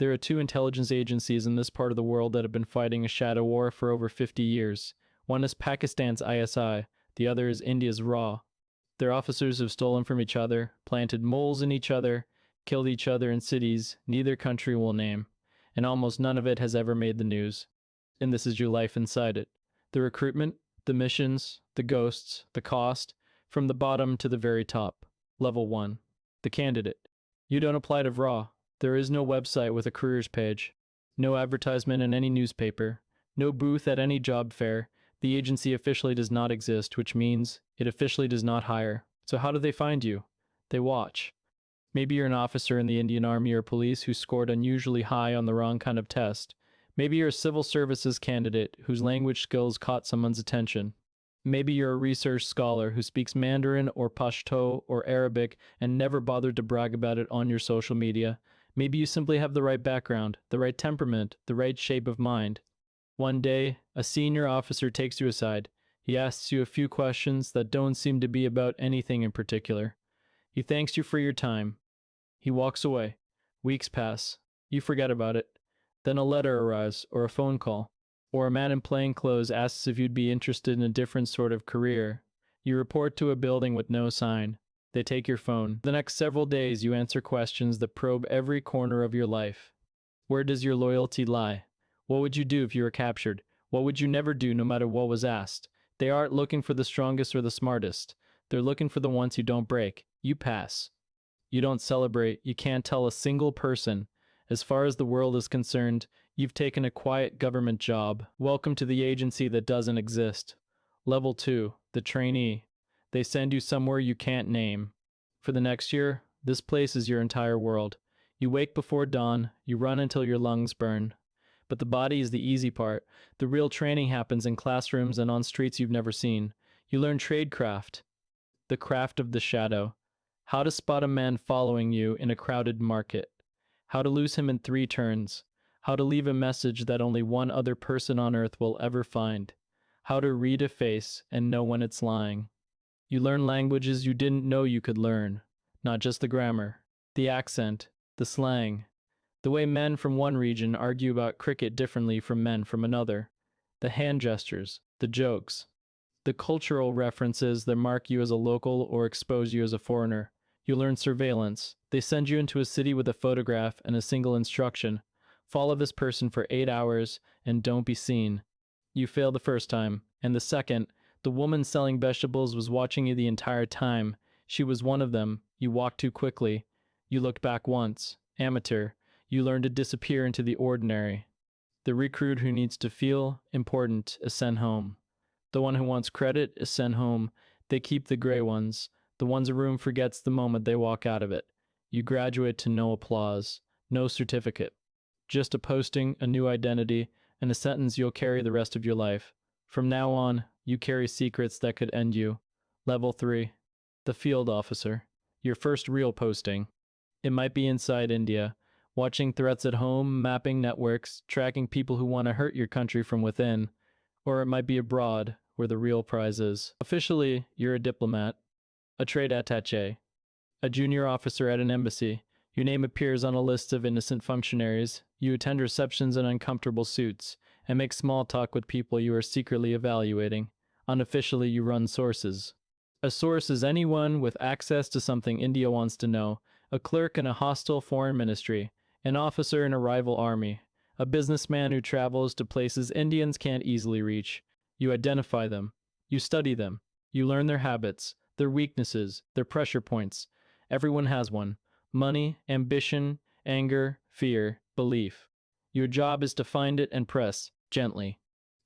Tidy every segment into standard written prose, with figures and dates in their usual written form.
There are two intelligence agencies in this part of the world that have been fighting a shadow war for over 50 years. One is Pakistan's ISI, the other is India's RAW. Their officers have stolen from each other, planted moles in each other, killed each other in cities neither country will name, and almost none of it has ever made the news. And this is your life inside it. The recruitment, the missions, the ghosts, the cost, from the bottom to the very top. Level 1. The candidate. You don't apply to RAW. There is no website with a careers page, no advertisement in any newspaper, no booth at any job fair. The agency officially does not exist, which means it officially does not hire. So how do they find you? They watch. Maybe you're an officer in the Indian Army or police who scored unusually high on the wrong kind of test. Maybe you're a civil services candidate whose language skills caught someone's attention. Maybe you're a research scholar who speaks Mandarin or Pashto or Arabic and never bothered to brag about it on your social media. Maybe you simply have the right background, the right temperament, the right shape of mind. One day, a senior officer takes you aside. He asks you a few questions that don't seem to be about anything in particular. He thanks you for your time. He walks away. Weeks pass. You forget about it. Then a letter arrives, or a phone call, or a man in plain clothes asks if you'd be interested in a different sort of career. You report to a building with no sign. They take your phone. The next several days, you answer questions that probe every corner of your life. Where does your loyalty lie? What would you do if you were captured? What would you never do no matter what was asked? They aren't looking for the strongest or the smartest. They're looking for the ones who don't break. You pass. You don't celebrate. You can't tell a single person. As far as the world is concerned, you've taken a quiet government job. Welcome to the agency that doesn't exist. Level 2, the trainee. They send you somewhere you can't name. For the next year, this place is your entire world. You wake before dawn, you run until your lungs burn. But the body is the easy part. The real training happens in classrooms and on streets you've never seen. You learn tradecraft, the craft of the shadow. How to spot a man following you in a crowded market. How to lose him in 3 turns. How to leave a message that only one other person on earth will ever find. How to read a face and know when it's lying. You learn languages you didn't know you could learn. Not just the grammar, the accent, the slang. The way men from one region argue about cricket differently from men from another. The hand gestures, the jokes. The cultural references that mark you as a local or expose you as a foreigner. You learn surveillance. They send you into a city with a photograph and a single instruction. Follow this person for 8 hours and don't be seen. You fail the first time, and the second, the woman selling vegetables was watching you the entire time. She was one of them. You walked too quickly. You looked back once. Amateur. You learn to disappear into the ordinary. The recruit who needs to feel important is sent home. The one who wants credit is sent home. They keep the gray ones. The ones a room forgets the moment they walk out of it. You graduate to no applause, no certificate. Just a posting, a new identity, and a sentence you'll carry the rest of your life. From now on, you carry secrets that could end you. Level 3. The field officer. Your first real posting. It might be inside India, watching threats at home, mapping networks, tracking people who want to hurt your country from within. Or it might be abroad, where the real prize is. Officially, you're a diplomat, a trade attaché, a junior officer at an embassy. Your name appears on a list of innocent functionaries. You attend receptions in uncomfortable suits and make small talk with people you are secretly evaluating. Unofficially, you run sources. A source is anyone with access to something India wants to know. A clerk in a hostile foreign ministry, an officer in a rival army, a businessman who travels to places Indians can't easily reach. You identify them. You study them. You learn their habits, their weaknesses, their pressure points. Everyone has one. Money, ambition, anger, fear, belief. Your job is to find it and press, gently.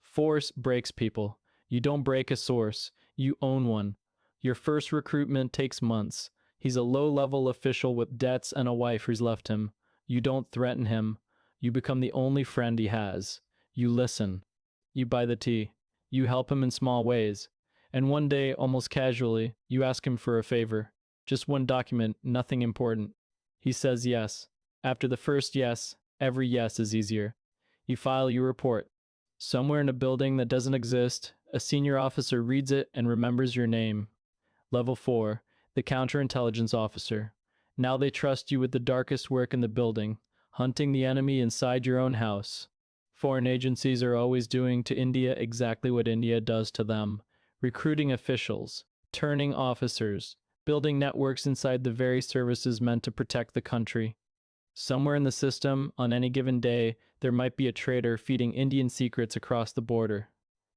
Force breaks people. You don't break a source. You own one. Your first recruitment takes months. He's a low-level official with debts and a wife who's left him. You don't threaten him. You become the only friend he has. You listen. You buy the tea. You help him in small ways. And one day, almost casually, you ask him for a favor. Just one document, nothing important. He says yes. After the first yes, every yes is easier. You file your report. Somewhere in a building that doesn't exist, a senior officer reads it and remembers your name. Level 4, the counterintelligence officer. Now they trust you with the darkest work in the building. hunting the enemy inside your own house. Foreign agencies are always doing to India exactly what India does to them: recruiting officials, turning officers, building networks inside the very services meant to protect the country. Somewhere in the system, on any given day, there might be a traitor feeding Indian secrets across the border.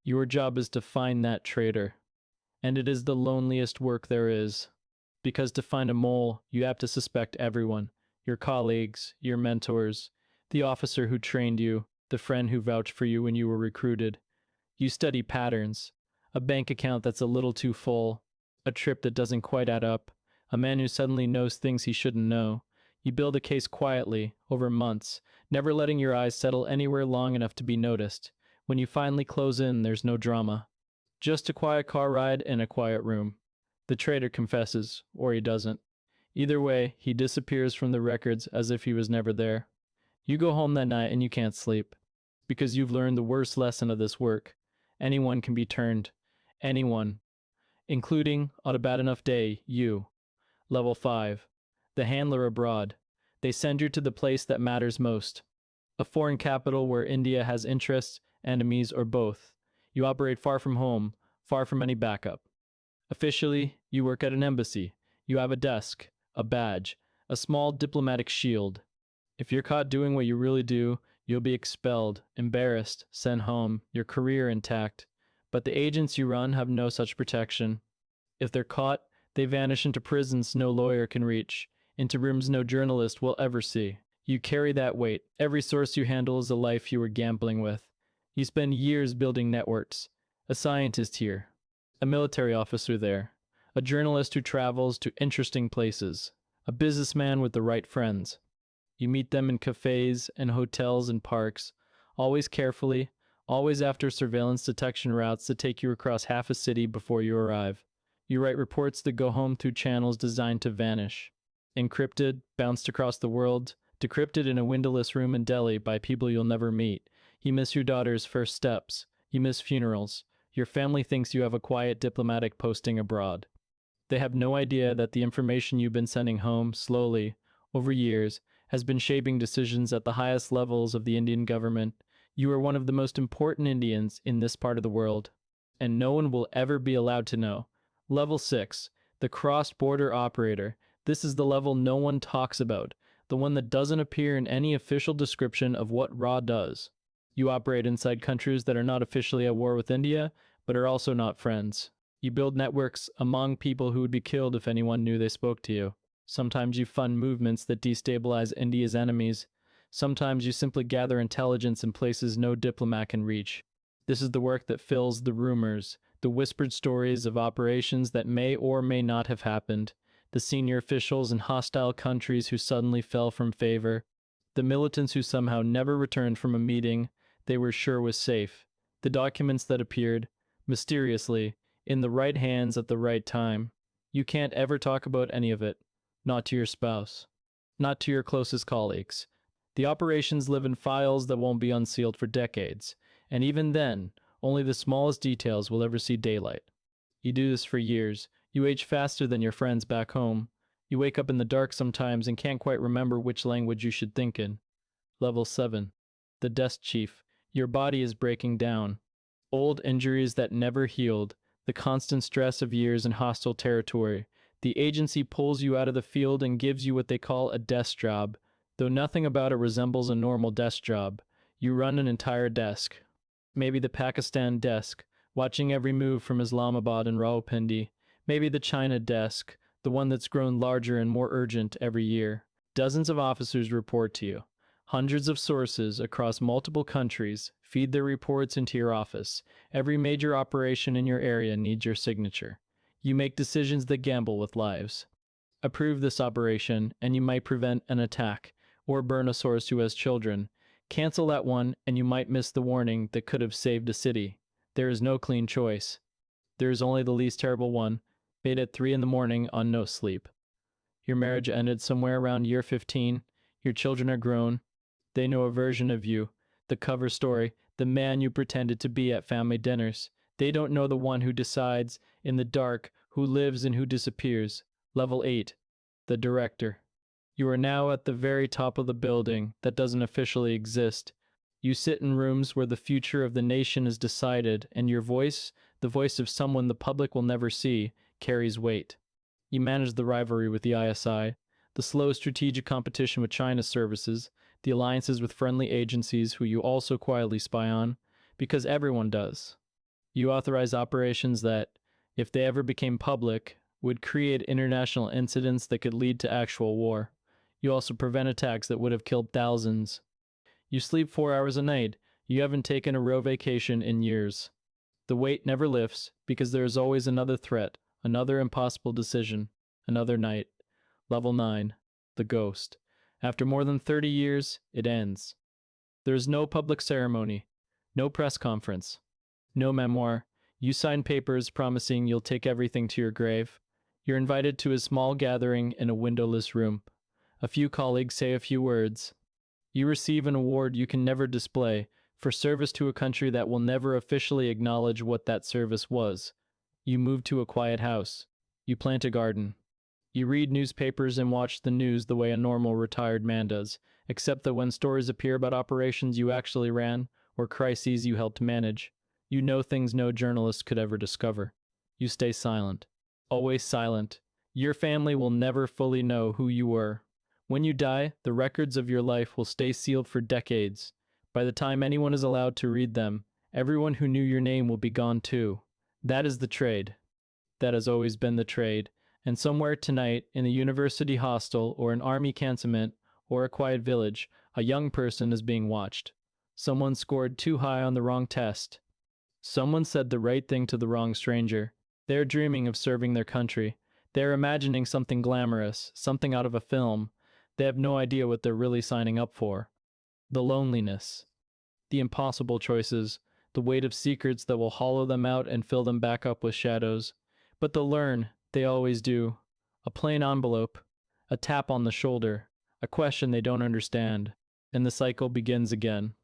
Your job is to find that traitor. And it is the loneliest work there is. Because to find a mole, you have to suspect everyone: your colleagues, your mentors, the officer who trained you, the friend who vouched for you when you were recruited. You study patterns: a bank account that's a little too full, a trip that doesn't quite add up, a man who suddenly knows things he shouldn't know. You build a case quietly, over months, never letting your eyes settle anywhere long enough to be noticed. When you finally close in, there's no drama. Just a quiet car ride in a quiet room. The traitor confesses, or he doesn't. Either way, he disappears from the records as if he was never there. You go home that night and you can't sleep, because you've learned the worst lesson of this work. Anyone can be turned. Anyone. Including, on a bad enough day, you. Level 5. The handler abroad. They send you to the place that matters most. A foreign capital where India has interests, enemies, or both. You operate far from home, far from any backup. Officially, you work at an embassy. You have a desk, a badge, a small diplomatic shield. If you're caught doing what you really do, you'll be expelled, embarrassed, sent home, your career intact. But the agents you run have no such protection. If they're caught, they vanish into prisons no lawyer can reach, into rooms no journalist will ever see. You carry that weight. Every source you handle is a life you were gambling with. You spend years building networks. A scientist here, a military officer there, a journalist who travels to interesting places, a businessman with the right friends. You meet them in cafes and hotels and parks, always carefully, always after surveillance detection routes that take you across half a city before you arrive. You write reports that go home through channels designed to vanish. Encrypted, bounced across the world, decrypted in a windowless room in Delhi by people you'll never meet. You miss your daughter's first steps. You miss funerals. Your family thinks you have a quiet diplomatic posting abroad. They have no idea that the information you've been sending home, slowly, over years, has been shaping decisions at the highest levels of the Indian government. You are one of the most important Indians in this part of the world, and no one will ever be allowed to know. Level 6, the cross-border operator. This is the level no one talks about, the one that doesn't appear in any official description of what RAW does. You operate inside countries that are not officially at war with India, but are also not friends. You build networks among people who would be killed if anyone knew they spoke to you. Sometimes you fund movements that destabilize India's enemies. Sometimes you simply gather intelligence in places no diplomat can reach. This is the work that fills the rumors, the whispered stories of operations that may or may not have happened, the senior officials in hostile countries who suddenly fell from favor, the militants who somehow never returned from a meeting they were sure was safe, the documents that appeared, mysteriously, in the right hands at the right time. You can't ever talk about any of it, not to your spouse, not to your closest colleagues. The operations live in files that won't be unsealed for decades, and even then, only the smallest details will ever see daylight. You do this for years. You age faster than your friends back home. You wake up in the dark sometimes and can't quite remember which language you should think in. Level 7. The desk chief. Your body is breaking down. Old injuries that never healed, the constant stress of years in hostile territory. The agency pulls you out of the field and gives you what they call a desk job, though nothing about it resembles a normal desk job. You run an entire desk. Maybe the Pakistan desk, watching every move from Islamabad and Rawalpindi. Maybe the China desk, the one that's grown larger and more urgent every year. Dozens of officers report to you. Hundreds of sources across multiple countries feed their reports into your office. Every major operation in your area needs your signature. You make decisions that gamble with lives. Approve this operation, and you might prevent an attack, or burn a source who has children. Cancel that one, and you might miss the warning that could have saved a city. There is no clean choice. There is only the least terrible one, made at 3 in the morning on no sleep. Your marriage ended somewhere around year 15. Your children are grown. They know a version of you, the cover story, the man you pretended to be at family dinners. They don't know the one who decides, in the dark, who lives and who disappears. Level 8. The director. You are now at the very top of the building that doesn't officially exist. You sit in rooms where the future of the nation is decided, and your voice, the voice of someone the public will never see, carries weight. You manage the rivalry with the ISI, the slow strategic competition with China's services, the alliances with friendly agencies who you also quietly spy on, because everyone does. You authorize operations that, if they ever became public, would create international incidents that could lead to actual war. You also prevent attacks that would have killed thousands. You sleep 4 hours a night. You haven't taken a real vacation in years. The weight never lifts because there is always another threat, another impossible decision, another night. Level 9. The Ghost. After more than 30 years, it ends. There is no public ceremony, no press conference, no memoir. You sign papers promising you'll take everything to your grave. You're invited to a small gathering in a windowless room. A few colleagues say a few words. You receive an award you can never display for service to a country that will never officially acknowledge what that service was. You move to a quiet house. You plant a garden. You read newspapers and watch the news the way a normal retired man does, except that when stories appear about operations you actually ran or crises you helped manage, you know things no journalist could ever discover. You stay silent. Always silent. Your family will never fully know who you were. When you die, the records of your life will stay sealed for decades. By the time anyone is allowed to read them, everyone who knew your name will be gone too. That is the trade. That has always been the trade. And somewhere tonight, in a university hostel or an army cantonment or a quiet village, a young person is being watched. Someone scored too high on the wrong test. Someone said the right thing to the wrong stranger. They are dreaming of serving their country. They are imagining something glamorous, something out of a film. They have no idea what they're really signing up for. The loneliness. The impossible choices. The weight of secrets that will hollow them out and fill them back up with shadows. But they'll learn. They always do. A plain envelope. A tap on the shoulder. A question they don't understand. And the cycle begins again.